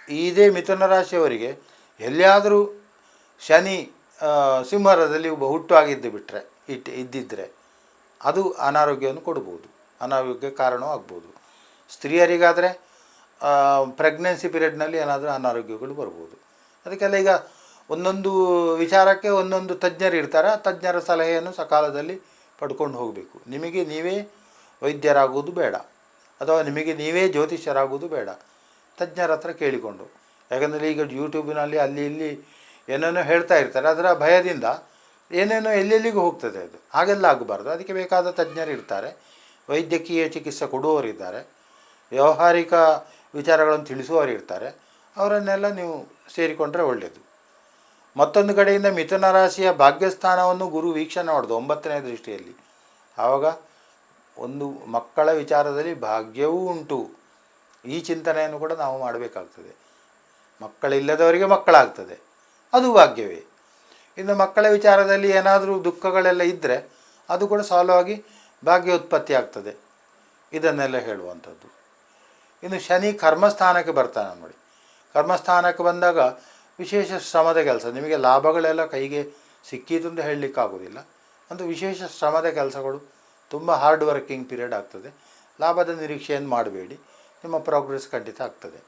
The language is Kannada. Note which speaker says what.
Speaker 1: ಇದೇ ಮಿಥುನ ರಾಶಿಯವರಿಗೆ ಎಲ್ಲಿಯಾದರೂ ಶನಿ ಸಿಂಹದಲ್ಲಿ ಹುಟ್ಟುವಾಗಿದ್ದು ಬಿಟ್ಟರೆ ಇದ್ದಿದ್ದರೆ ಅದು ಅನಾರೋಗ್ಯವನ್ನು ಕೊಡ್ಬೋದು, ಅನಾರೋಗ್ಯ ಕಾರಣವಾಗ್ಬೋದು. ಸ್ತ್ರೀಯರಿಗಾದರೆ ಪ್ರೆಗ್ನೆನ್ಸಿ ಪೀರಿಯಡ್ನಲ್ಲಿ ಏನಾದರೂ ಅನಾರೋಗ್ಯಗಳು ಬರ್ಬೋದು. ಅದಕ್ಕೆಲ್ಲ ಈಗ ಒಂದೊಂದು ವಿಚಾರಕ್ಕೆ ಒಂದೊಂದು ತಜ್ಞರು ಇರ್ತಾರೆ. ಆ ತಜ್ಞರ ಸಲಹೆಯನ್ನು ಸಕಾಲದಲ್ಲಿ ಪಡ್ಕೊಂಡು ಹೋಗಬೇಕು. ನಿಮಗೆ ನೀವೇ ವೈದ್ಯರಾಗುವುದು ಬೇಡ, ಅಥವಾ ನಿಮಗೆ ನೀವೇ ಜ್ಯೋತಿಷ್ಯರಾಗುವುದು ಬೇಡ, ತಜ್ಞರ ಹತ್ರ ಕೇಳಿಕೊಂಡು. ಯಾಕಂದರೆ ಈಗ ಯೂಟ್ಯೂಬಿನಲ್ಲಿ ಅಲ್ಲಿ ಇಲ್ಲಿ ಏನೇನೋ ಹೇಳ್ತಾ ಇರ್ತಾರೆ, ಅದರ ಭಯದಿಂದ ಏನೇನೋ ಎಲ್ಲೆಲ್ಲಿಗೂ ಹೋಗ್ತದೆ. ಅದು ಹಾಗೆಲ್ಲ ಆಗಬಾರ್ದು. ಅದಕ್ಕೆ ಬೇಕಾದ ತಜ್ಞರು ಇರ್ತಾರೆ, ವೈದ್ಯಕೀಯ ಚಿಕಿತ್ಸೆ ಕೊಡುವವರಿದ್ದಾರೆ, ವ್ಯಾವಹಾರಿಕ ವಿಚಾರಗಳನ್ನು ತಿಳಿಸುವವರು ಇರ್ತಾರೆ. ಅವರನ್ನೆಲ್ಲ ನೀವು ಸೇರಿಕೊಂಡ್ರೆ ಒಳ್ಳೆಯದು. ಮತ್ತೊಂದು ಕಡೆಯಿಂದ ಮಿಥುನ ರಾಶಿಯ ಭಾಗ್ಯಸ್ಥಾನವನ್ನು ಗುರು ವೀಕ್ಷಣೆ ಮಾಡೋದು 9ನೇ ದೃಷ್ಟಿಯಲ್ಲಿ. ಆವಾಗ ಒಂದು ಮಕ್ಕಳ ವಿಚಾರದಲ್ಲಿ ಭಾಗ್ಯವೂ ಉಂಟು, ಈ ಚಿಂತನೆಯನ್ನು ಕೂಡ ನಾವು ಮಾಡಬೇಕಾಗ್ತದೆ. ಮಕ್ಕಳಿಲ್ಲದವರಿಗೆ ಮಕ್ಕಳಾಗ್ತದೆ, ಅದು ಭಾಗ್ಯವೇ. ಇನ್ನು ಮಕ್ಕಳ ವಿಚಾರದಲ್ಲಿ ಏನಾದರೂ ದುಃಖಗಳೆಲ್ಲ ಇದ್ದರೆ ಅದು ಕೂಡ ಸಾಲ್ವ್ ಆಗಿ ಭಾಗ್ಯ ಉತ್ಪತ್ತಿ ಆಗ್ತದೆ. ಇದನ್ನೆಲ್ಲ ಹೇಳುವಂಥದ್ದು. ಇನ್ನು ಶನಿ ಕರ್ಮಸ್ಥಾನಕ್ಕೆ ಬರ್ತಾನೆ ನೋಡಿ. ಕರ್ಮಸ್ಥಾನಕ್ಕೆ ಬಂದಾಗ ವಿಶೇಷ ಶ್ರಮದ ಕೆಲಸ, ನಿಮಗೆ ಲಾಭಗಳೆಲ್ಲ ಕೈಗೆ ಸಿಕ್ಕಿತು ಅಂತ ಹೇಳಲಿಕ್ಕಾಗೋದಿಲ್ಲ. ಒಂದು ವಿಶೇಷ ಶ್ರಮದ ಕೆಲಸಗಳು, ತುಂಬ ಹಾರ್ಡ್ ವರ್ಕಿಂಗ್ ಪೀರಿಯಡ್ ಆಗ್ತದೆ. ಲಾಭದ ನಿರೀಕ್ಷೆಯನ್ನು ಮಾಡಬೇಡಿ, ನಿಮ್ಮ ಪ್ರೋಗ್ರೆಸ್ ಖಂಡಿತ ಆಗ್ತದೆ.